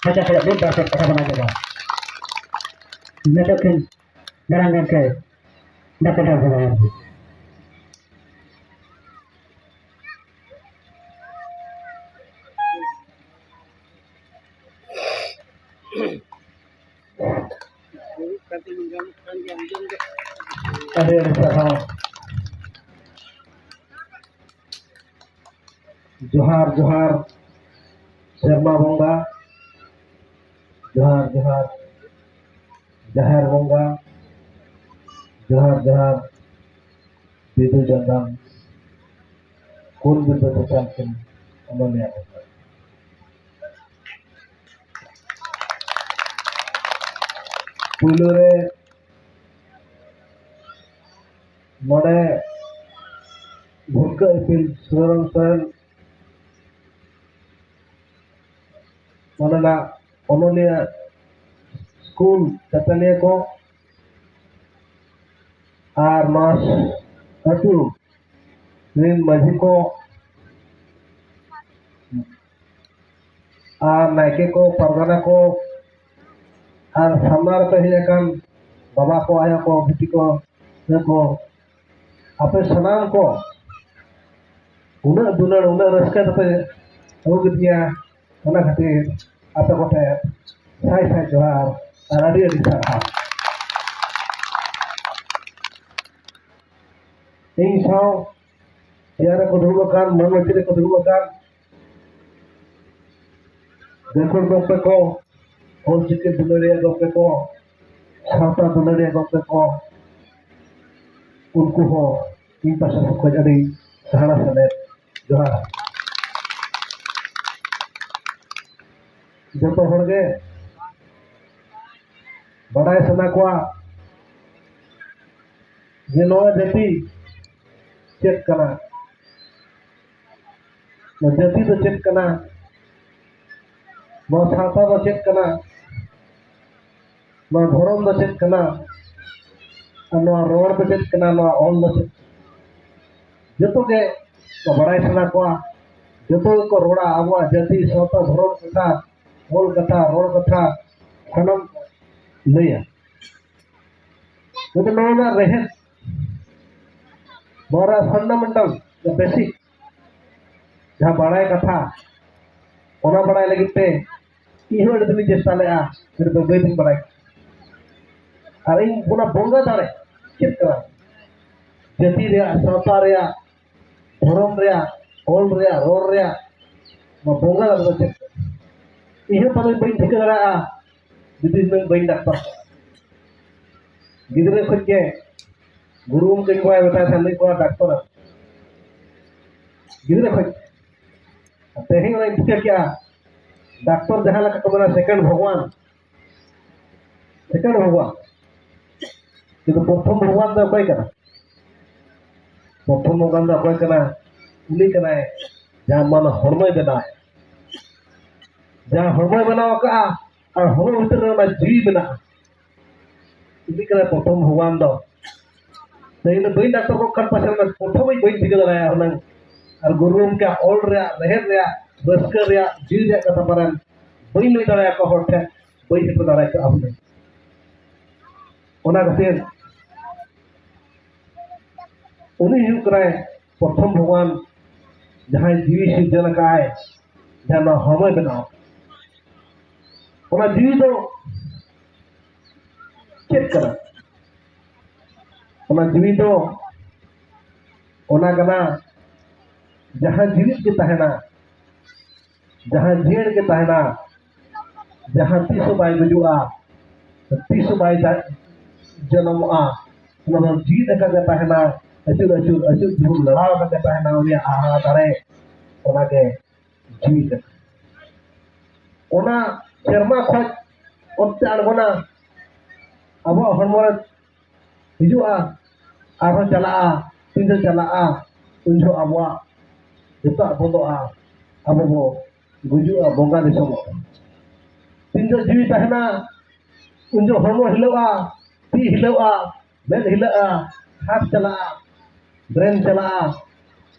Baca tidak bebas kata benda. Mungkin dalam ke dapat apa? Ada Johar Johar Sharma Bonga Johar Johar Jahar Bonga Johar Johar Bidu Jandang Kun Bidu Tesalkin Amonia Pulure Mode Bhurka Ipil Surang Soren Manana Amonia School Katania ko আর মাস আটু ঋণ মাঝি को আর নাইকে को परगना को আর সামনার তহিয়াকান বাবা को आया को बिटी को देखो आपे सनाम को उन्हें दुलर उन्हें रस्का तपे हो गया उन्हें खातिर आपे कोटे साई साई जोहार आराडी सारा ᱤᱧ ᱥᱟᱶ ᱛᱮᱭᱟᱨ ᱠᱚ ᱫᱩᱲᱩᱵ ᱟᱠᱟᱱ ᱢᱚᱱ ᱢᱚᱪᱤ ᱠᱚ ᱫᱩᱲᱩᱵ ᱟᱠᱟᱱ ᱜᱟᱹᱠᱷᱩᱲ ᱜᱚᱢᱠᱮ ᱠᱚ ᱚᱞᱪᱤᱠᱤ ᱫᱩᱞᱟᱹᱲᱤᱭᱟᱹ ᱜᱚᱢᱠᱮ ᱠᱚ ᱥᱟᱶᱛᱟ ᱫᱩᱞᱟᱹᱲᱤᱭᱟᱹ ᱜᱚᱢᱠᱮ ᱠᱚ उनको हो इन पासा खज अड़ी सहारा सने जोहार जतो होड़गे बड़ाई सना को जे नवा जाति चेक कना जाति तो चेक कना नो सावता तो चेक कना नो धर्म तो चेक कना नो रोड तो चेक कना नो ऑल तो चेक जतो के बड़ाई सना को जतो को रोड़ा आबो जाति सावता धर्म कथा ऑल कथा रोड कथा सनम लैया तो नोना रहे मोरा फंडामेंटल द बेसिक जहाँ बड़ाई कथा ओना बड़ाई लगी पे इहो अडनी चेष्टा लेआ फिर तो बेदिन बड़ाई और इन पुना बोंगा दारे चेक करा जाति रे सावता रे धर्म रे ऑल रे रोड रे म बोंगा दारे चेक इहो पदे बइन ठिक करा दिदी में बइन डॉक्टर गिदरे खजे गुरु के को बता साले को डॉक्टर गिदरे खज तेही वाला इनके क्या डॉक्टर जहां लगा को बना सेकंड भगवान किंतु प्रथम भगवान दा कोई करा प्रथम भगवान दा कोई करा उनी कना जहां मन हरमय बनाए जहां हरमय बनाव का और हरमय भीतर में जीव बना उनी कना प्रथम भगवान दो नहीं तो बई डॉक्टर को कर पासे में प्रथम ही बई ठीक दराया हनन और गुरु के ऑल रे रहर रे रस्कर रे जीव रे कथा परन बई लई दराया को होठे बई ठीक दराया को आपने ओना खातिर उनी हिउ कराए प्रथम भगवान जहां जीवी सृजन काए जहां हमें बनाओ ओना जीवी तो चेक करा ओना जीवी तो ओना कना जहां जीवित के तहना जहां जीण के तहना जहां तीसो बाई गुजुआ तीसो बाई जन्मआ ओना जीत का के तहना अचुर अचुर अचुर जीव लड़ाव का के तहना उनी आहा तारे ओना के जीवित ओना शर्मा खज ओते अणगोना अब हरमोर हिजुआ आरो चला तीन चला उनजो आबो जतो आबो आबो गुजुआ बोंगा दिसम तीन जीवी तहना उनजो हरमो हिलवा ती हिलवा बेद हिलवा हाथ चला ब्रेन चला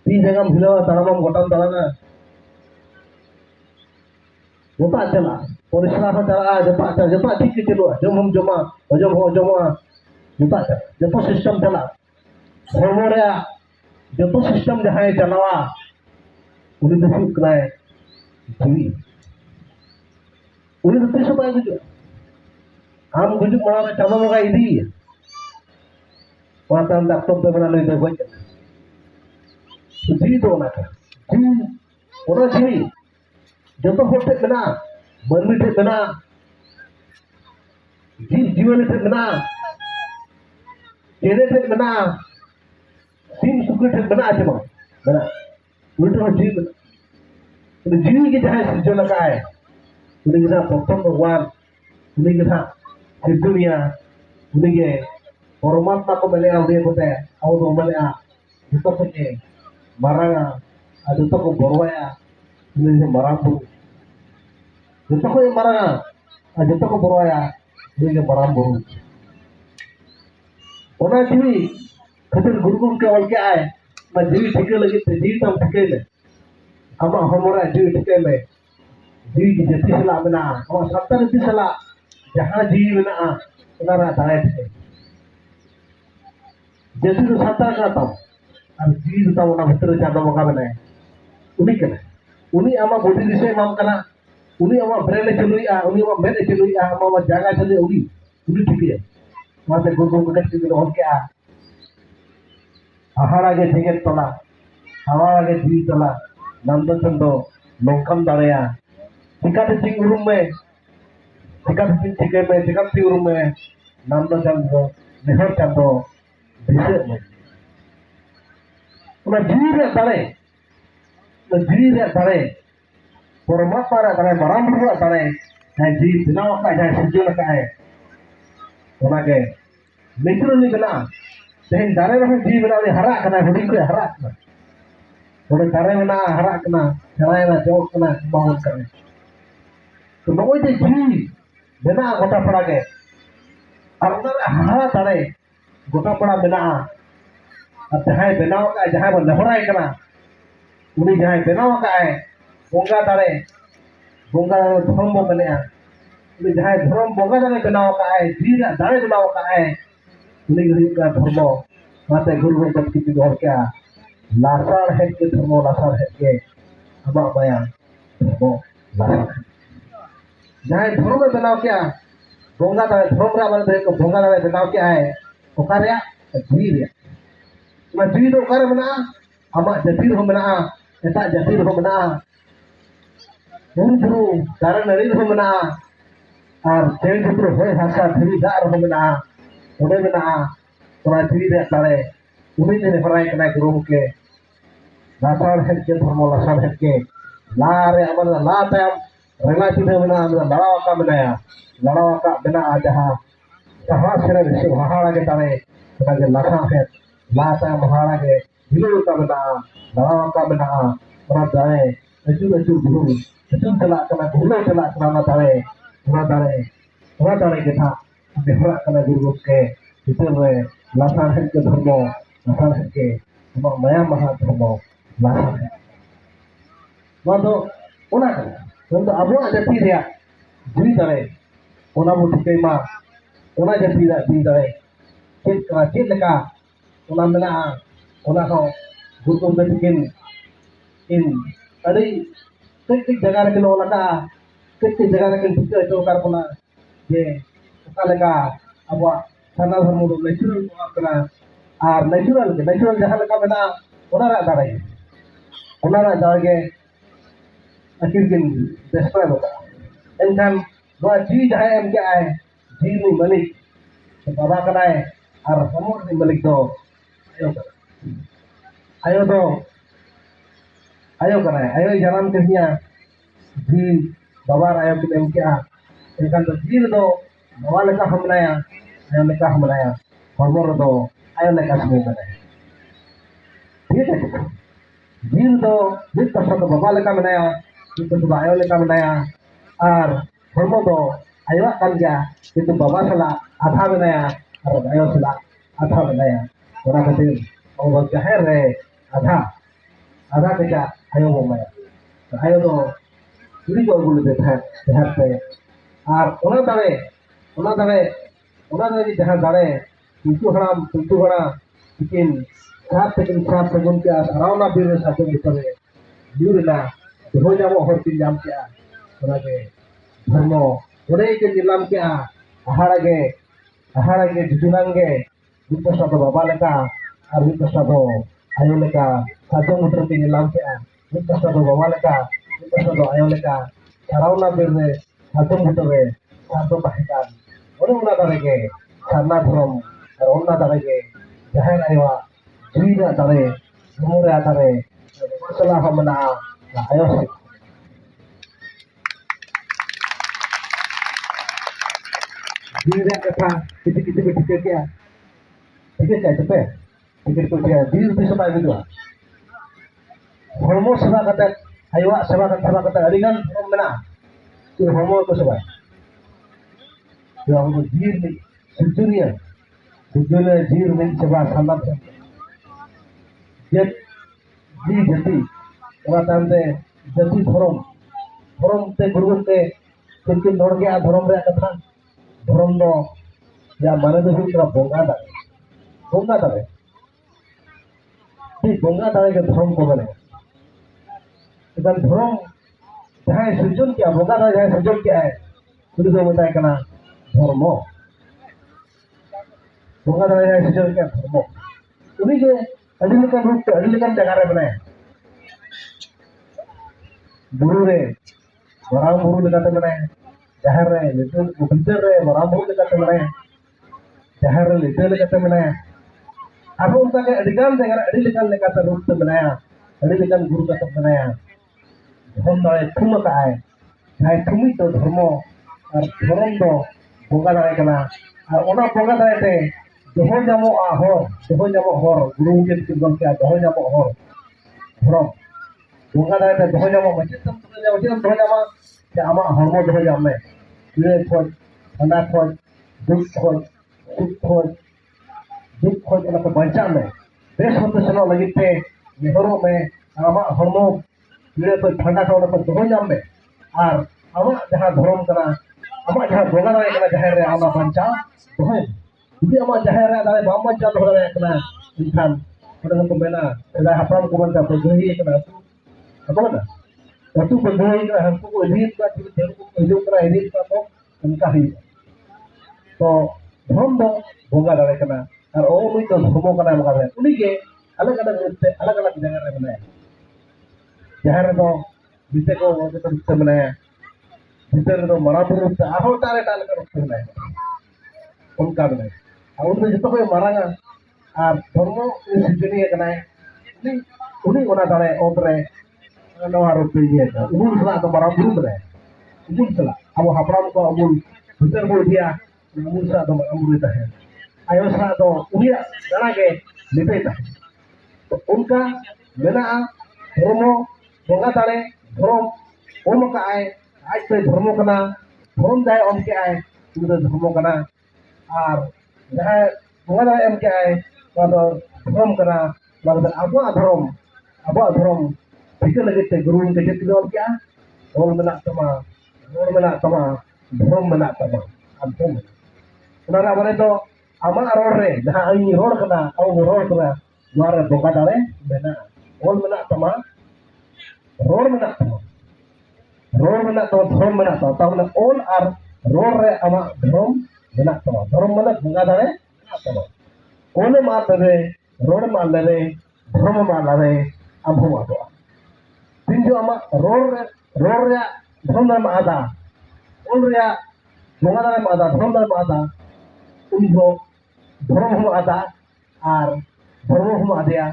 ती जगह हिलवा ताराम गोटाम ताराना गोटा चला परिश्रम हो चला जता ठीक के चलो जम हम जमा जम हो जमा जता जतो सिस्टम चला हरमो रे जतो सिस्टम जहां चलावा उनी दो हुक कनाय जीवी उनी दो तीसो बाय गुजु आम गुजु मारा चामा मगा इदी वाता डॉक्टर पे बना ले गoj जीवी तो ना जीवी ओना जीवी जतो होते बना मनमी ठे बना जीवन ठे बना चेरे ठे बना सिम सुक्री ठे बना आचे मा बना उल्टा हो जीव तो जीवी के जहां सृजन लगा है उन्हें के साथ प्रथम भगवान उन्हें के साथ फिर दुनिया उन्हें के परमात्मा को मिले उन्हें को ते और वो मिले जतो के मारांगा जतो को बरवाया उन्हें से मरांग जतो को मारांगा जतो को बरवाया उन्हें के मरांग बुरु ओना जीवी खतर गुरु के ऑल के आए मैं जीवी ठिके लगी ते जीवी तम ठिके ले अमा हमरा जीवी ठिके में जीवी की जति सला बना और सत्तर जति सला जहां जीवी बना उनारा दाए ठिके जति तो सत्तर का तम और जीवी तो उना भीतर चांदा मका बनाए उनी के उनी आमा बॉडी दिसे माम कना उनी आमा ब्रेन चलुइया उनी आमा मेड चलुइया आमा जगह चले उनी ठिके माते गुरु को कट के ऑल के आ आहारा के ठिके तोला हवा के जीवी तोला नंद चंदो नौकम दाड़िया चिकाते चिंग उरुम में चिकाते चिंग चिके में चिकाते उरुम में नंद चंदो निहर चंदो दिसे में उना जीवी रे दाड़े परमात्मा रे दाड़े मराम रे दाड़े है जीवी बनाव का है सृजन का है उना के नेचुरली बना तेन दाड़े रे जीवी बना हरा कना हुडी को हरा कना थोड़े दारे में ना हरा कना चलाए ना जोक कना बाउन करे तो नोई दे जी बना गोटा पड़ा के अंदर हरा दारे गोटा पड़ा बना अब जहां बनाव का जहां बन लहराए कना उनी जहां बनाव का है बोंगा दारे बोंगा धर्म बो बने उनी जहां धर्म बोंगा दारे बनाव का है जी दारे बनाव का है उनी का धर्म माते गुरु को की और क्या लासार है के धर्मो लासार है के अबा बया धर्मो लासार जहां धर्म में बनाव क्या बोंगा दारे धर्म रा बने को बोंगा दारे बनाव क्या है ओकारिया जीवी रे मैं जीवी तो ओकारे बना अमा जतीर हो बना एता जतीर हो बना बुरु दारे नड़ी हो बना और चेन पुत्र होय हासा धरी दार हो बना ओडे बना तोरा जीवी रे दारे उन्हीं ने फराय कना गुरु के लासार है के धर्म लासार है के ला रे अमर ला तम रेला चिने बना लड़ावा का बनाया लड़ावा का बना जहां जहां सिरे से महारा के तारे उना के लासार है ला तम महारा के दिलो का बना लड़ावा का बना और दाए अचू गुरु अचू चला कना गुरु चला कना ना तारे के था बेहरा कना गुरु के भीतर रे लासार है के धर्म लासार है के माया महा धर्म लासार है तो ओना तो अब जाति रे जीवी दारे ओना बो ठिकै मा ओना जाति रा जीवी दारे चेत लेका ओना मेना ओना हो गुरु को ठिकिन इन अरे कई जगह रे ओना का कई जगह रे ठिकै तो कार पना जे ओका लेका अब साना धर्म दो नेचुरल कना और नेचुरल जहां लेका बना ओना रा दागे अखिर किन डिस्क्राइब होता एनखान नोआ जी जहां एम के आए जी नि मालिक बाबा कना है और हमर नि मालिक दो आयो कना है आयो जनाम के हिया जी बाबा आयो के एम के आ एनखान तो जी दो बाबा लेका हमलाया आयो लेका हमलाया हमर दो आयो लेका समय बनाए ठीक है जीव तो जिस तरह तो बाबा लेका बनाया तो आयो लेका बनाया और हरमो दो आयो kan गया किंतु बाबा सला आधा बनाया और आयो सला आधा बनाया ओना खातिर और जहर रे आधा के आयो बनाया तो आयो तो पूरी को बोल देता है जहर पे और जहाँ दाड़े तुलतु हड़ा लेकिन सात सगुन के सारावना बीर साजन भितर बीरना दोहो जामो हर किन जाम के धर्म ओडे के निलाम के आहाड़े जुजुनांगे विपसा दो बाबा लेका और विपसा दो आयो लेका साजन भितर के निलाम के विपसा दो बाबा लेका विपसा दो आयो लेका सारावना बीर रे साजन भितर रे साजो ताहेकान ओडे उना दारे के सारना धर्म और उना दारे के जाहेर आयोआ जीरा दारे मुरे दारे मसला हमना आयो से जीरा कथा किसी को ठीक है पे टिकट को क्या जीर भी समय भी दुआ हॉर्मोन सेवा करते आयोआ सेवा करते अरिगन धर्म मेना तो हॉर्मोन को सेवा जो हम जीर में सुजुनिया जीर में सेवा सामना जब जी जति तानते जति धर्म ते गुरुन ते किन नोड़ गया धर्म रे कथा धर्म दो या माने दो हुई बोंगा दारे बोंगा दारे के धर्म को बने इधर धर्म जहाँ सृजन किया बोंगा दारे जहाँ सृजन किया है उन्हें तो बताया करना धर्म बोंगा दारे जहाँ सृजन किया धर्म उन्हीं के अडिलकन रूप से अडिलकन जगह रे बनाए बुरु रे मराम बुरु लगाते बनाए जहर रे लिटर रे मराम बुरु लगाते बनाए जहर रे लिटर लगाते बनाए अब उनका के अडिगान जगह अडिलकन लगाते रूप से बनाया अडिलकन गुरु लगाते बनाया धर्म दारे थुम का है जहाँ थुमी तो धर्म और धर्म दो बोंगा दारे कना और ओना बोंगा दारे ते दोहो जामो हर गुरु के तिगन के दोहो जामो हर धर्म बोंगा दारे ते दोहो जामो मचितम दोहो जामा के आमा हरमो दोहो जामे पीड़े खोज ठंडा खोज दुख खोज ओना को बंचा में बेस होते सनो लगित ते नेहरो में आमा हरमो पीड़े को ठंडा को ओना को दोहो जामे और आमा जहां धर्म कना आमा जहां बोंगा दारे कना जहां रे आमा बंचा दोहो jadi amat jahir dari bama jatuh dari kena insan pada satu bena dari hafal kuman tak pergi kena apa mana satu pergi kena hantu ko edit ka jadi terku edit kena edit ka to uनका ही तो धर्म दो बोंगा dari kena और ओ मुई तो धर्म कना मका है उनी के अलग-अलग रूप से अलग-अलग जगह रे बनाया जहर तो बीते को तो रूप से बनाया भीतर तो मराठी रूप से आहो तारे डाल कर रूप से बनाया उनका बनाया और उनमें जितना कोई मारांगा और धर्म सिजनी है कनाए उन्हीं उन्हें दारे ओपरे नवा रूप से ये है उन्हीं सला तो मराम रूप है उन्हीं सला अब हपराम को अमूल भीतर बोल दिया उन्हीं सला तो मराम रूप है आयो सला तो उन्हीं दाना के निपेता है तो उनका मेना धर्म बोंगा दारे धर्म ओम का आए आज पे धर्म कना धर्म जाए ओम के आए उनका धर्म कना और जहाँ बोंगा एम के आए धर्म कना अब धर्म ठीक लगे गुरु के चेत क्या रोल मेना तमा रोल मेना तमा धर्म मेना तमा अब धर्म माने तो आमा रोड रे जहाँ आई रोड कना अब रोड कना द्वारा बोंगा दारे मेना रोल मेना तमा रोड मेना तमा धर्म मेना तमा तामने ओल और रोड रे आमा धर्म मेना तमा धर्म माने बोंगा दारे तमा ओले मार ले रोड मार ले धर्म मार ले अब हम आदो तीन जो आमा रोड रे धर्म रे आदा ओल रे बोंगा दारे आदा धर्म रे आदा उन जो धर्म हम आदा और धर्म हम आदिया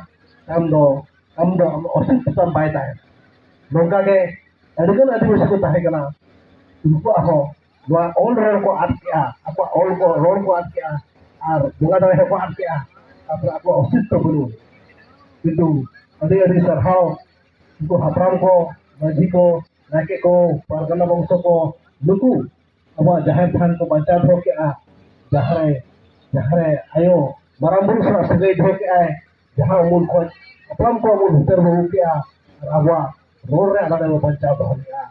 हम दो असित तम बाय ताहे नोका के अडगन आदिवासी को ताहे कना उनको आहो वा ओल रोड को आद किया आपा ओल को रोड को आद किया और बोंगा दारे को आद किया आप आपको अस्तित्व बनो किंतु अभी सरहाव उनको हपराम को माझी को नाके को परगना वंश को नुकु अब जाहिर थान को बचा धो के जहाँ आयो मराम बुरु सा सगई धो के आए जहाँ अमूल खोज हपराम को अमूल भीतर हो के और अब रोड रे आदा बचा धो गया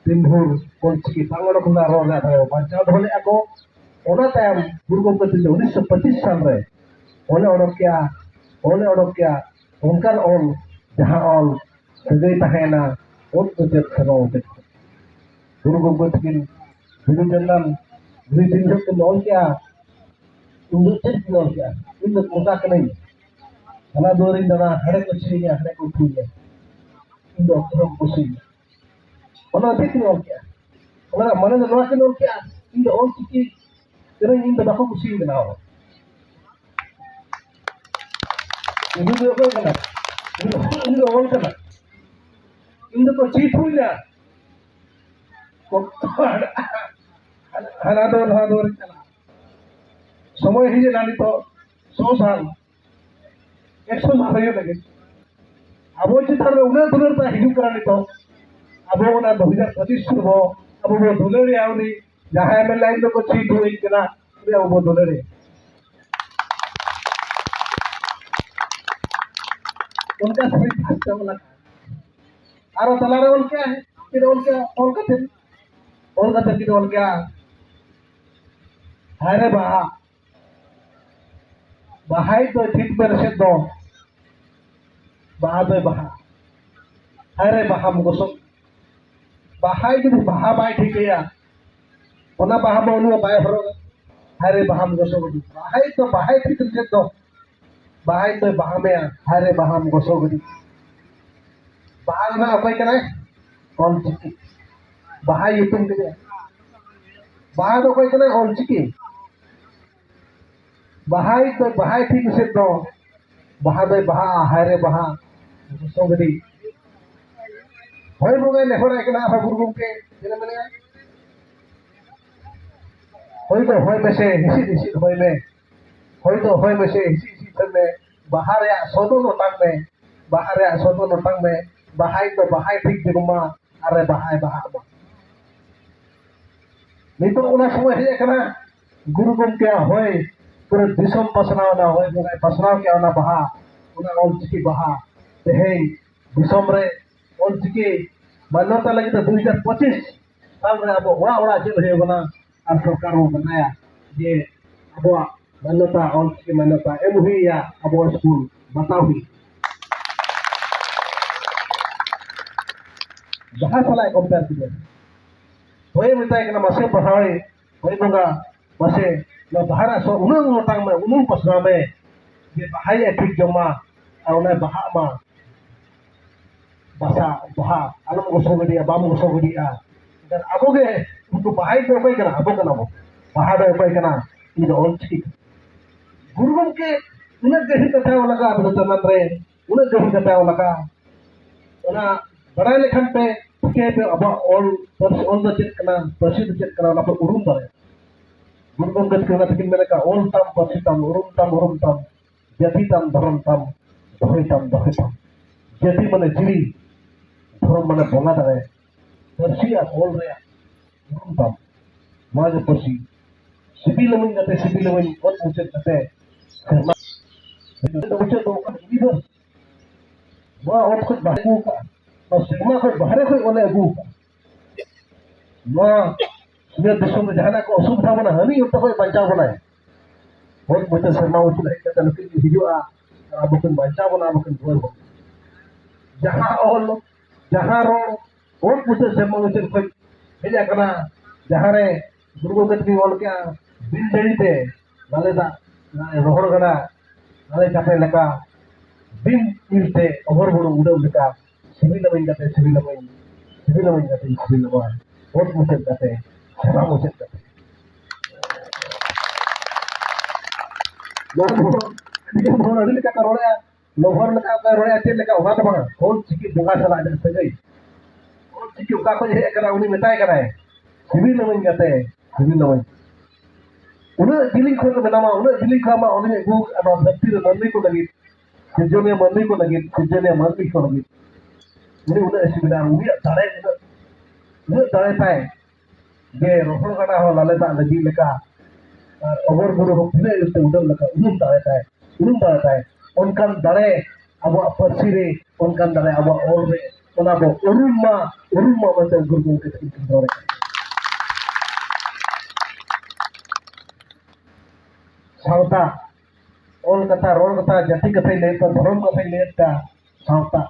तिनभुर ऑलचिकी बांगड़ खुना रोड रे थायो बांचाव दोले ako ona tayam Guru Gomke Tilo 1925 साल रे ole odokya onkan ol jahan ol sagai tahena ol ujet seno ujet Guru Gomke Tikin Guru Jenderal Guru Jenderal ke ol kya induk jet ol kya induk muka kenai ana dorin dana hare ko chiriya hare ko thuya induk rom kusi ona jet ol kya ona mane no ke ol kya induk ol chiki keren induk bako kusi benao ini dia apa kena ini orang kena ini kok cipunya kok hanador kena সময় হিজে নানি তো 100 সাল 100 সাল হয়ে গেছে abo চিতার উনা দুলর তা হিজু করানি তো abo না 2025 শুরু abo bo দুলরে আউনি যাহা এমএলএ লাইন তো চিট হই কেনা abo দুলরে उनका सही भाषा वाला और तलारे बोल क्या है फिर उनका कि बोल क्या हरे बहाई तो ठीक पर से दो बहा हरे मुझको सब बहाई जो बहा बाई ठीक है ओना बहा बोलूँ बाय हरो हरे मुझको सब बहाई ठीक से दो bahay to bahame hare baham gosogri bahal na akoy kana on chiki bahay itum ke bahal akoy kana on chiki bahay to bahay thik se do bahay hare baha gosogri hoy boge ne hora kana ha guru ke jene mane hoy me se hisi hoy me hisi में बाहर या सोदो नोटांग में बाहाई तो बाहाई ठीक दिगुमा अरे बाहाई नितो उना समय हे कना गुरु गमके होय पूरे दिसम पसनाव ना होय बगाय पसनाव के ना बाहा उना ऑलचिकी बाहा तेहे दिसम रे ऑलचिकी मान्यता लगी तो 2025 साल रे अब ओड़ा चेल हे बना और सरकार को बनाया ये अब मान्यता ऑलचिकी मान्यता एम हुई या अब स्कूल बताओ ही जहाँ सलाह कंपेयर कीजिए होय मिताय कना मसे पढ़ाए होय बंगा मसे न बहारा सो उनंग नोटांग में उनंग पसना में ये बहाई ठीक जमा और उन्हें बहा मा बसा बहा अलम गोसोगडिया balm गोसोगडिया dan aboge untuk bahai do koy kana abo kana bo baha do koy kana ini ऑलचिकी गुरु गमके उन्हें गही कथा लगा अब चलन रे उन्हें गही कथा लगा उना बड़ा लेखन पे के पे अब ऑल द चेक कना प्रसिद्ध चेक कना ना पर उरुम दरे गुरु गमके कना तकिन मेले का ऑल तम प्रसिद्ध तम उरुम तम जति तम धर्म तम दोहे तम जति माने जिरी धर्म माने बोंगा दरे परसिया ऑल रे उरुम तम माजे परसी सिबिलमन गते सिबिलमन और उचित गते उचित तो इधर वह और कुछ बाहर का और सिग्मा को बाहर कोई ओले अगू का वह सुबह दिसों में जहाना को असुविधा बना हनी उतना कोई बचाव बना है बहुत मुझे शर्मा उचित है कि तलुकी हिजुआ अब कुछ बचाव बना अब कुछ बोल जहाँ रो और मुझे शर्मा उचित कोई भेजा करना जहाँ रे गुरु गमके की बोल क्या बिल जड़ीते नाले दा रोहड़ गड़ा नाले चापे लगा बिन इलते ओवर बुड़ उड़ो लगा सिबिलमन गते बहुत मुझे गते शर्मा मुझे गते लोग अड़ी लगा रोड़े लोहर लगा रोड़े चेक लगा उना तो बंगा ऑलचिकी बोंगा चला से गई ऑलचिकी उका को हे करा उनी मेताय करा है सिबिलमन गते उन्हें जिलिंग खोल के बनामा उन्हें जिलिंग खामा उन्हें गु अनो धरती रे मरनी को लगी सिजोने मरनी को लगी उन्हें सुविधा उन्हें दाड़े पाए जे रोहड़ गड़ा हो लाले दा लगी लेका ओवर बुरो हो फिने इते उडल लेका उन्हें दाड़े पाए उनकान दाड़े अब परसी रे उनकान दाड़े अब और रे ओना बो उरुम मा उरुम मामते गुरु गंगे तकिन रॉय सावता ओल कथा रोल कथा जाति कथा लेता धर्म कथा लेता सावता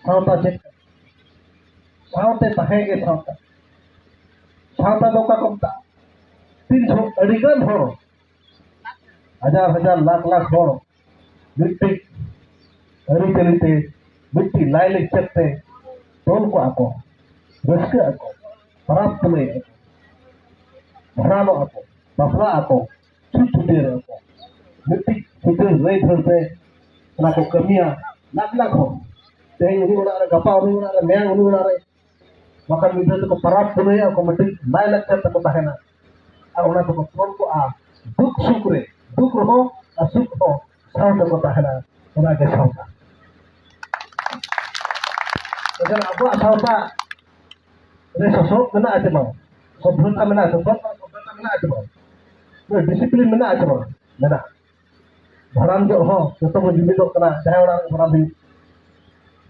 सावता चेक सावते तहे के सावता सावता दो का कमता तीन सौ अड़ीगन हो हजार हजार लाख लाख हो मिट्टी अरी चलते मिट्टी लाई लिख सकते तोल को आको रस्के आको परात में भरालो आको बफला आको छुट्टी आको मिट्टी छुट्टी रही धरते ना को कमिया लाख लाख हो तेज उन्हीं उड़ा रहे गपा उन्हीं उड़ा रहे मैं उन्हीं उड़ा रहे मकर मित्र तो परात में आको मिट्टी लाई लग सकते को तहना और उन्हें तो तोल को आ दुख सुख रे दुख हो असुख हो साउंड को तहना उन्हें के साउंड अगर आपको साउंड रे ससोक मना आते मां सभ्यता मना सभ्यता मना आते मां तो डिसिप्लिन मना आते मां मना भराम जो हो जतो को जुमिदो कना जाय ओड़ा भराम भी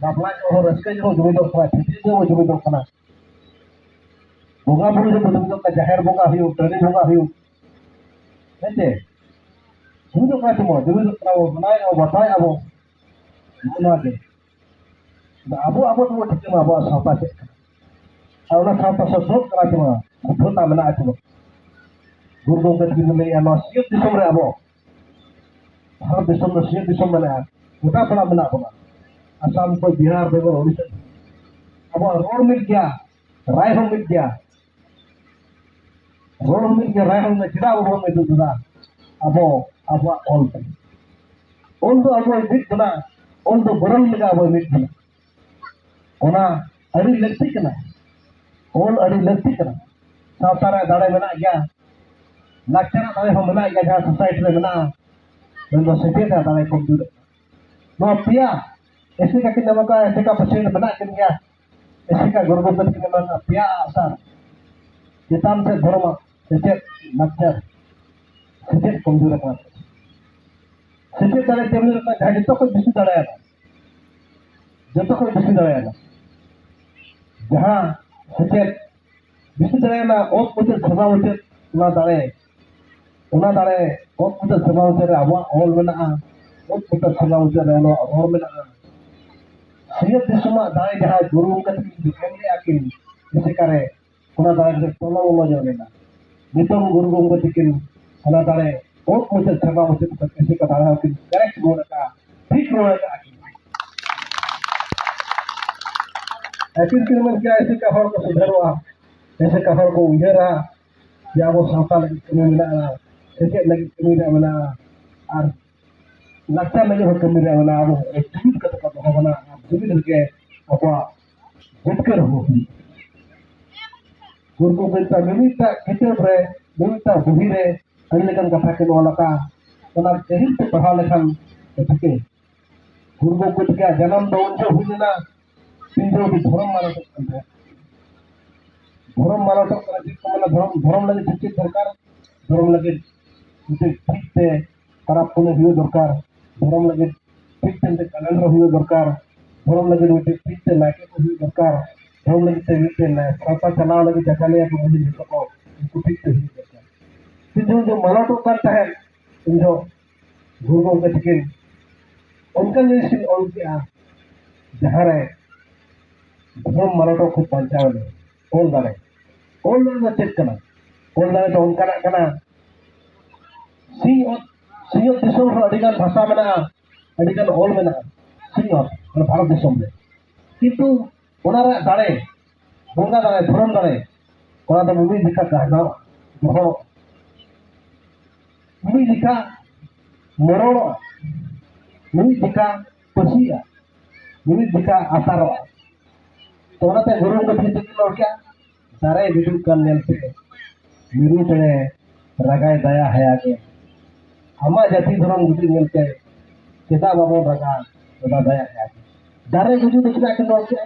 बापला जो हो रस्के जो जुमिदो कना थिति जो जुमिदो कना बोगा बुरु जो जुमिदो का जाहिर बोगा हियो टरे बोगा हियो हेते जुमिदो का तुम जुमिदो कना वो बनाए और बताए अब मना के अबो अबो तो ठीक है अबो सापा से और सापा ससोक कना तुम सभ्यता मना आते मां गुरु गंगे तकिन ले या नसियत दिसम रे अबो भारत दिसम नसियत दिसम मना गोटा पड़ा मना बना असम को बिहार बेंगल ओडिशा अब रोड मिल गया राय हो मिल गया रोड मिल गया राय हो में चिड़ा वो में दुदा अब अब ऑल तो अब मिट बना ऑल तो बरल लगा अब मिट बना ओना अड़ी लगती कना ऑल अड़ी लगती कना सावतारा दाड़े मना गया लाचरा दाड़े हो मना गया जहां सोसाइटी में मना बंदो सेटेटा दाड़े को दूर नो पिया ऐसे का कितना का ऐसे का पसीना बना कर गया ऐसे का गुरगुरबत के मन पिया आसार चिताम से धर्म सेटे नक्चर सेटे कमजोर का सेटे दाड़े तेमने का जाहि तो कोई बिसु दाड़े आना जतो कोई बिसु दाड़े आना जहां सेटे बिसु दाड़े आना और कुछ सभा होते उना दाड़े और कुछ सभा होते आवा ऑल मेना और कुछ सभा होते और मेना सियत दिसुमा दाड़े जहां गुरु का दिखाई ले आकिन जैसे करे उना दाड़े तोलो वो जो लेना नितम गुरु गंगे तकिन उना दाड़े और कुछ सभा होते कैसे का दाड़ा कि करेक्ट रोड का ठीक रोड का आखिर के मन क्या ऐसे का हर को सुधरवा ऐसे का हर को उजरा या वो सावता लगी कमी मिला ऐसे लगी कमी मिला और लगता लगे हो कमी मिला वो जुमिद का तो बना जुमिद के अपा जितकर हो गुरु गंगे मिमिता किताब रे मिमिता बुही रे अनलेकन कथा के वाला का ओना जहिल से पढ़ा लेखन ठीक गुरु गंगे के जन्म दो जो हुईना तीन जो धर्म मानो तो धर्म लगे ठीक दरकार धर्म लगे ठीक से खराब पुणे हुए दरकार धर्म लगे ठीक से कैलेंडर हुए दरकार धर्म लगे ठीक से लाइके को हुए दरकार धर्म लगे संस्था चलाव लगे जगह को मुझे लिखो उनको ठीक से हुए दरकार जो जो मानो करता है इन जो गुरु गंगे तकिन उनका जैसे उनके जहाँ रहे धर्म मानो खूब पंचाव ले ओल दाड़े चेक करना ओल दाड़े तो उनका करना सिंह दिसम हो अडिगान भाषा में अडिगान ओल में सिंह भारत दिसम में किंतु ओनारा दाड़े बोंगा दाड़े धर्म दाड़े ओना तो मुमी दिखा कहना जो मुमी दिखा मरोड़ मुमी दिखा पसिया मुमी दिखा आसार तो ओनाते गुरु गंगे तकिन और क्या दारे बिदु कर लेते मिरु चढ़े रगाय दया है आगे हमा जाति धर्म गुजरी मिलते चेता बाबो रगा दादा दया है आगे दारे गुजु दिखना के और क्या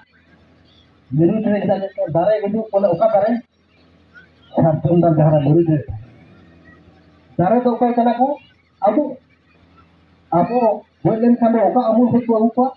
मिरु चढ़े के दारे गुजु कोले ओका दारे सातम दा जहां मिरु चढ़े दारे तो ओका कना को अब होय लेन खान ओका अमूल से को